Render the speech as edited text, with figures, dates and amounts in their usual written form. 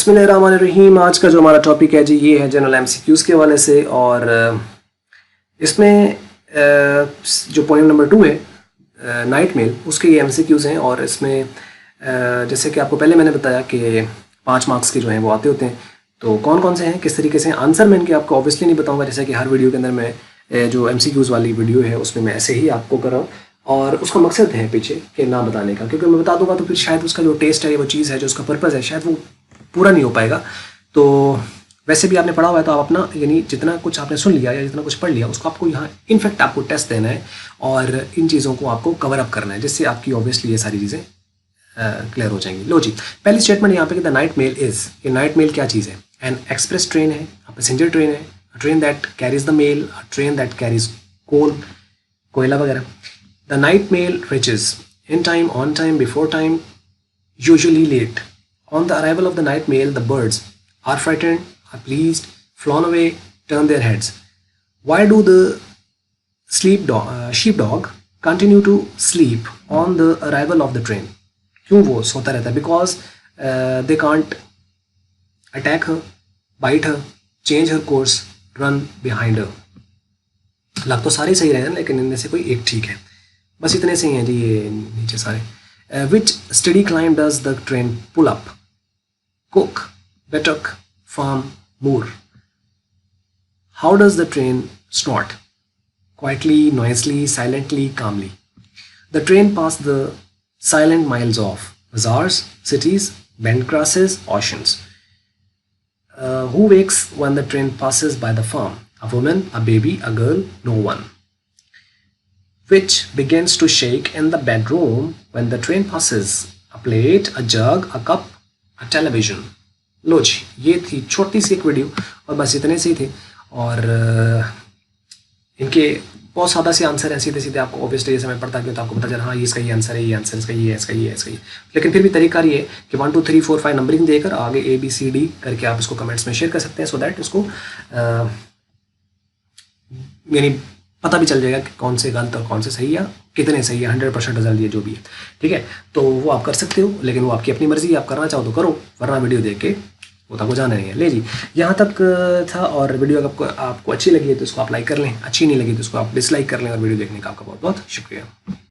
बिस्मिल्लाहिर्रहमानिर्रहीम। आज का जो हमारा टॉपिक है जी ये है जनरल एमसीक्यूज़ के हवाले से। और इसमें जो पॉइंट नंबर 2 है नाइट मेल, उसके ये एमसीक्यूज़ हैं। और इसमें जैसे कि आपको पहले मैंने बताया कि 5 मार्क्स के जो हैं वो आते होते हैं। तो कौन कौन से हैं, किस तरीके से आंसर मैं इनके आपको ऑब्वियसली नहीं बताऊंगा, जैसे कि हर वीडियो के अंदर मैं जो एमसीक्यूज़ वाली वीडियो है उसमें मैं ऐसे ही आपको कर रहा हूँ। और उसका मकसद है पीछे कि ना बताने का, क्योंकि मैं बता दूंगा तो फिर शायद उसका जो टेस्ट है, वो चीज़ है, जो उसका पर्पज़ है, शायद वो पूरा नहीं हो पाएगा। तो वैसे भी आपने पढ़ा हुआ है तो आप अपना यानी जितना कुछ आपने सुन लिया या जितना कुछ पढ़ लिया उसको आपको यहाँ इनफैक्ट आपको टेस्ट देना है और इन चीज़ों को आपको कवर अप करना है, जिससे आपकी ऑब्वियसली ये सारी चीज़ें क्लियर हो जाएंगी। लो जी, पहली स्टेटमेंट यहाँ पे कि द नाइट मेल इज़, ये नाइट मेल क्या चीज़ है? एन एक्सप्रेस ट्रेन है, पैसेंजर ट्रेन है, train that carries the mail, train that carries कोयला वगैरह। The night mail reaches in time, on time, before time, usually late. On the arrival of the night mail, the birds are frightened, are pleased, flown away, turn their heads. Why do the sheepdog continue to sleep on the arrival of the train? क्यों वो सोता रहता है? Because they can't attack her, bite her, change her course, run behind her. लग तो सारे सही रहे हैं लेकिन इनमें से कोई एक ठीक है। बस इतने से ही हैं जी ये नीचे सारे। Which steady climb does the train pull up? Cook, buttock, farm, moor. How does the train snort? Quietly, noisily, silently, calmly. The train passed the silent miles of bazaars, cities, bent grasses, oceans. Who wakes when the train passes by the farm? A woman, a baby, a girl, no one. Which begins to shake in the bedroom when the train passes? A plate, a jug, a cup, a television. लो जी, ये थी छोटी सी एक video और बस इतने से ही थे। और इनके बहुत सादा से आंसर हैं, सीधे सीधे आपको ऑब्वियसली जैसे मैं पढ़ता गया तो आपको पता चला हाँ ये इसका ये आंसर है, ये आंसर इसका ये है, इसका ये है, इसका ये। लेकिन फिर भी तरीका ये है कि 1 2 3 4 5 नंबरिंग देकर आगे ABCD करके आप इसको कमेंट्स में शेयर कर सकते हैं, सो दैट इसको यानी पता भी चल जाएगा कि कौन से गलत और कौन से सही या कितने सही है, 100% रिजल्ट ये जो भी है, ठीक है। तो वो आप कर सकते हो, लेकिन वो आपकी अपनी मर्जी है, आप करना चाहो तो करो, वरना वीडियो देख के वो तक को जाना नहीं है। ले जी, यहाँ तक था। और वीडियो अगर आपको अच्छी लगी है तो इसको आप लाइक कर लें, अच्छी नहीं लगी तो इसको आप डिसलाइक कर लें। और वीडियो देखने का आपका बहुत बहुत शुक्रिया।